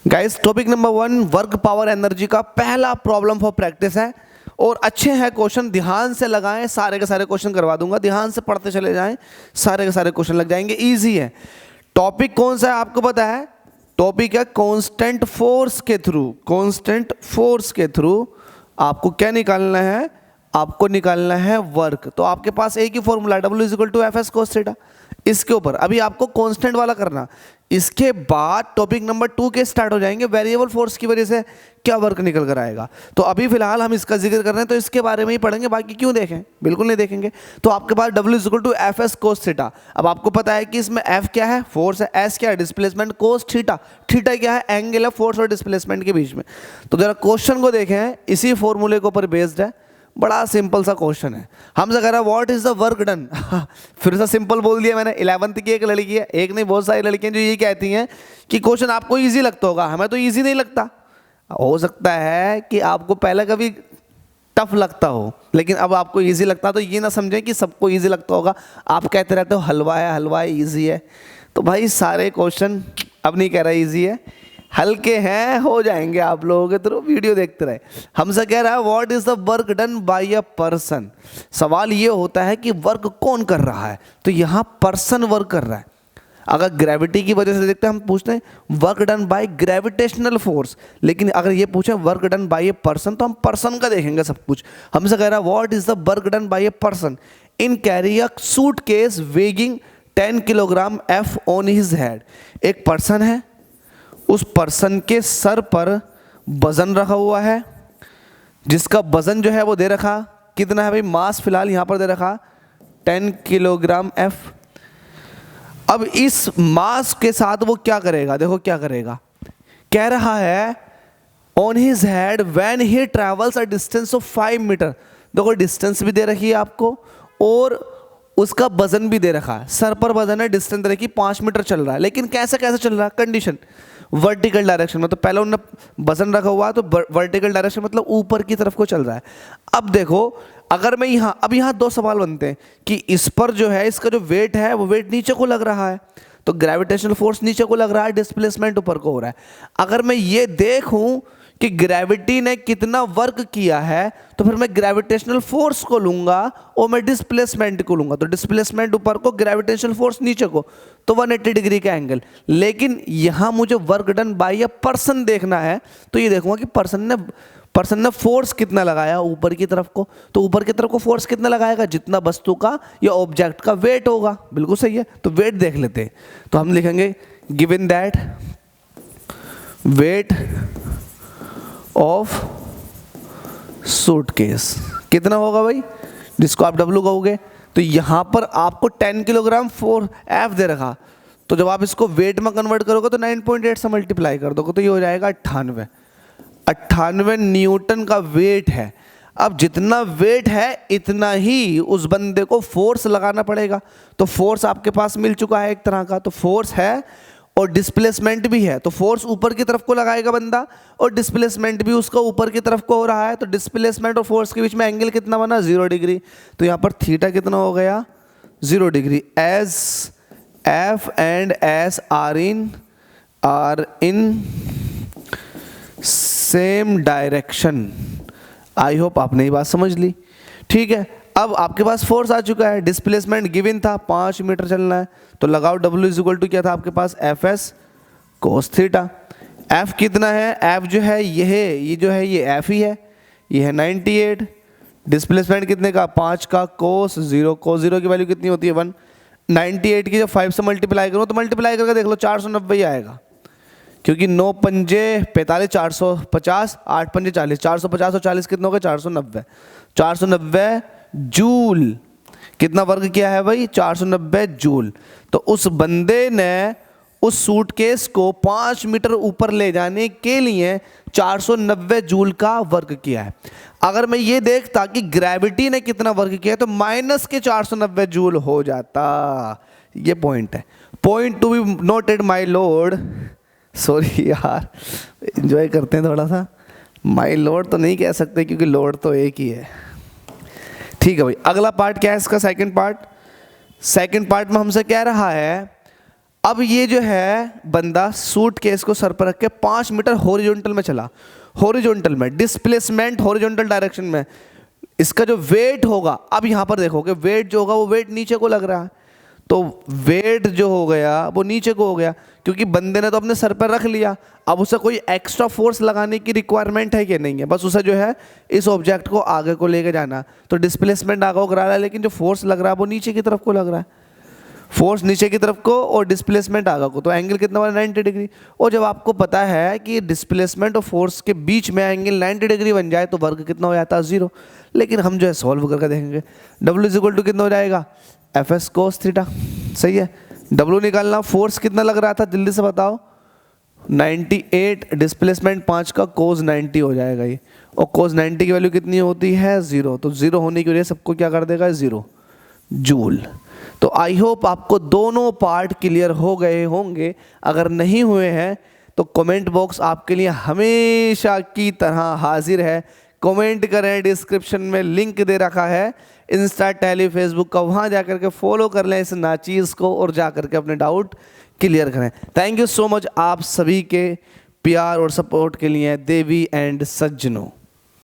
Guys topic number 1 work power energy का पहला problem for practice है और अच्छे हैं क्वेश्चन, ध्यान से लगाएं। सारे के सारे क्वेश्चन करवा दूंगा, ध्यान से पढ़ते चले जाएं, सारे के सारे क्वेश्चन लग जाएंगे, इजी है। टॉपिक कौन सा है आपको पता है? टॉपिक है कांस्टेंट फोर्स के थ्रू। कांस्टेंट फोर्स के थ्रू आपको क्या निकालना है? आपको निकालना है वर्क। तो आपके पास एक ही formula W is equal to F S cos theta. इसके ऊपर अभी आपको कांस्टेंट वाला करना, इसके बाद टॉपिक नंबर 2 के स्टार्ट हो जाएंगे। वेरिएबल फोर्स की वजह से क्या वर्क निकल कर आएगा। तो अभी फिलहाल हम इसका जिक्र कर रहे हैं तो इसके बारे में ही पढ़ेंगे, बाकी क्यों देखें, बिल्कुल नहीं देखेंगे। तो आपके पास W is equal to F S cos theta. अब आपको पता है कि इसमें F क्या है? फोर्स है। S क्या है? डिस्प्लेसमेंट। कोस थीटा, थीटा क्या है? एंगल है फोर्स और डिस्प्लेसमेंट के बीच में। तो जरा क्वेश्चन को देखें, इसी फॉर्मूले के ऊपर बेस्ड है। बड़ा सिंपल सा क्वेश्चन है। हमसे कह रहा है what is the work done. फिर से सिंपल बोल दिया मैंने। 11th की एक लड़की है, एक नहीं बहुत सारी लड़कियां जो ये कहती हैं कि क्वेश्चन आपको इजी लगता होगा, हमें तो इजी नहीं लगता। हो सकता है कि आपको पहले कभी टफ लगता हो, लेकिन अब आपको इजी लगता, तो ये ना समझें कि सबको इजी लगता होगा। आप कहते रहते हो हलवा है इजी है, तो भाई सारे क्वेश्चन अब नहीं कह रहा इजी है, हल्के हैं, हो जाएंगे आप लोगों के थ्रू। वीडियो देखते रहे। हमसे कह रहा है what is the work done by a person. सवाल ये होता है कि वर्क कौन कर रहा है, तो यहाँ पर्सन वर्क कर रहा है। अगर ग्रेविटी की वजह से देखते हैं, हम पूछते हैं work done by gravitational force, लेकिन अगर ये पूछे work done by a person तो हम पर्सन का देखेंगे सब कुछ। हमसे कह रहा है what is the work done by a person in carry a suitcase weighing 10 kilogram F on his head. एक पर्सन है, उस पर्सन के सर पर वजन रखा हुआ है, जिसका वजन जो है वो दे रखा कितना है भाई? मास फिलहाल यहां पर दे रखा 10 किलोग्राम एफ। अब इस मास के साथ वो क्या करेगा? देखो क्या करेगा, कह रहा है on his head when he travels a distance of 5 metre. देखो डिस्टेंस भी दे रखी है आपको और उसका वजन भी दे रखा है। सर पर वजन है, डिस्टेंस दे रखी 5 मीटर चल रहा है, लेकिन कैसे कैसे चल रहा है? कंडीशन वर्टिकल डायरेक्शन में। तो पहले उन्होंने वजन रखा हुआ है तो वर्टिकल डायरेक्शन मतलब ऊपर की तरफ को चल रहा है। अब देखो अगर मैं यहाँ, अब यहाँ 2 सवाल बनते हैं कि इस पर जो है इसका जो वेट है वो वेट नीचे को लग रहा है, तो ग्रेविटेशनल फोर्स नीचे को लग रहा है, डिस्प्लेसमेंट ऊपर को हो रहा है। अगर मैं ये देखूं कि ग्रेविटी ने कितना वर्क किया है, तो फिर मैं ग्रेविटेशनल फोर्स को लूंगा और मैं डिस्प्लेसमेंट को लूंगा। तो डिस्प्लेसमेंट ऊपर को, ग्रेविटेशनल फोर्स नीचे को, तो 180 डिग्री का एंगल। लेकिन यहां मुझे work done by a person देखना है, तो ये देखूंगा कि पर्सन ने फोर्स कितना लगाया ऊपर की तरफ को। तो ऊपर की तरफ को फोर्स कितना लगाएगा? जितना वस्तु का या ऑब्जेक्ट का वेट होगा। बिल्कुल सही है। तो वेट देख लेते हैं। तो हम लिखेंगे given that weight of suitcase कितना होगा भाई, जिसको आप W कहोगे। तो यहां पर आपको 10 किलोग्राम एफ दे रखा, तो जब आप इसको वेट में कन्वर्ट करोगे तो 9.8 से मल्टीप्लाई कर दोगे तो ये हो जाएगा 98 न्यूटन का वेट है। अब जितना वेट है इतना ही उस बंदे को फोर्स लगाना पड़ेगा। तो फोर्स आपके पास मिल चुका है एक तरह का, तो फोर्स है और डिस्प्लेसमेंट भी है। तो फोर्स ऊपर की तरफ को लगाएगा बंदा और डिस्प्लेसमेंट भी उसका ऊपर की तरफ को हो रहा है। तो डिस्प्लेसमेंट और फोर्स के बीच में एंगल कितना बना? 0 डिग्री। तो यहाँ पर थीटा कितना हो गया? 0 degree. As F and S are in same direction. I hope आपने ये बात समझ ली। ठीक है, अब आपके पास फोर्स आ चुका है, डिस्प्लेसमेंट गिवन था 5 मीटर चलना है, तो लगाओ W इज इक्वल टू क्या था आपके पास? F S cos theta. F कितना है? एफ जो है ये जो है ये एफ ही है, ये है 98। डिस्प्लेसमेंट कितने का? 5 का कोस 0। कोस 0 की वैल्यू कितनी होती है? 1। 98 की जब 5 से मल्टीप्लाई करो तो मल्टीप्लाई करके देख लो 490 ही आएगा, क्योंकि 9 पंजे 45, 450, 8 पंजे 40, 450 और 40 कितना हो गया? 490। 490 जूल। कितना वर्क किया है भाई? 490 जूल। तो उस बंदे ने उस सूटकेस को 5 मीटर ऊपर ले जाने के लिए 490 जूल का वर्क किया है। अगर मैं ये देखता कि ग्रेविटी ने कितना वर्क किया है तो माइनस के 490 जूल हो जाता। ये पॉइंट है। Point to be noted my Lord. Sorry यार, एंजॉय करते हैं थोड़ा सा। माय लॉर्ड तो नहीं कह सकते क्योंकि लॉर्ड तो एक ही है। ठीक है भाई, अगला पार्ट क्या है इसका? सेकंड पार्ट में हमसे कह रहा है अब ये जो है बंदा सूटकेस को सर पर रख के 5 मीटर हॉरिजॉन्टल में चला, हॉरिजॉन्टल में, डिस्प्लेसमेंट हॉरिजॉन्टल डायरेक्शन में, इसका जो वेट होगा, अब यहाँ पर देखोगे वेट जो होगा वो वेट नीचे को लग रहा है, तो वेट जो हो गया वो नीचे को हो गया, क्योंकि बंदे ने तो अपने सर पर रख लिया। अब उसे कोई एक्स्ट्रा फोर्स लगाने की रिक्वायरमेंट है कि नहीं है, बस उसे जो है इस ऑब्जेक्ट को आगे को लेके जाना, तो डिस्प्लेसमेंट आगे को करा रहा है, लेकिन जो फोर्स लग रहा है वो नीचे की तरफ को लग रहा है, फोर्स नीचे की तरफ को और डिस्प्लेसमेंट आगे को, तो एंगल कितना बना 90 डिग्री। और जब आपको पता है कि डिस्प्लेसमेंट और फोर्स के बीच में एंगल 90 डिग्री बन जाए तो वर्ग कितना हो जाता है 0। लेकिन हम जो है सॉल्व करके देखेंगे, W इज इक्वल टू कितना हो जाएगा FS cos थीटा, सही है। W निकालना, फोर्स कितना लग रहा था जल्दी से बताओ 98, डिस्प्लेसमेंट 5 का cos 90 हो जाएगा ये, और cos 90 की वैल्यू कितनी होती है 0, तो 0 होने की वजह सबको क्या कर देगा 0 जूल। तो आई होप आपको दोनों पार्ट क्लियर हो गए होंगे, अगर नहीं हुए हैं तो कमेंट बॉक्स आपके लिए हमेशा की तरह हाजिर है, कमेंट करें, डिस्क्रिप्शन में लिंक दे रखा है इंस्टा, टेली, फेसबुक का, वहाँ जाकर के फॉलो कर लें इस नाचीज़ को और जाकर के अपने डाउट क्लियर करें। थैंक यू सो मच आप सभी के प्यार और सपोर्ट के लिए देवी एंड सज्जनों।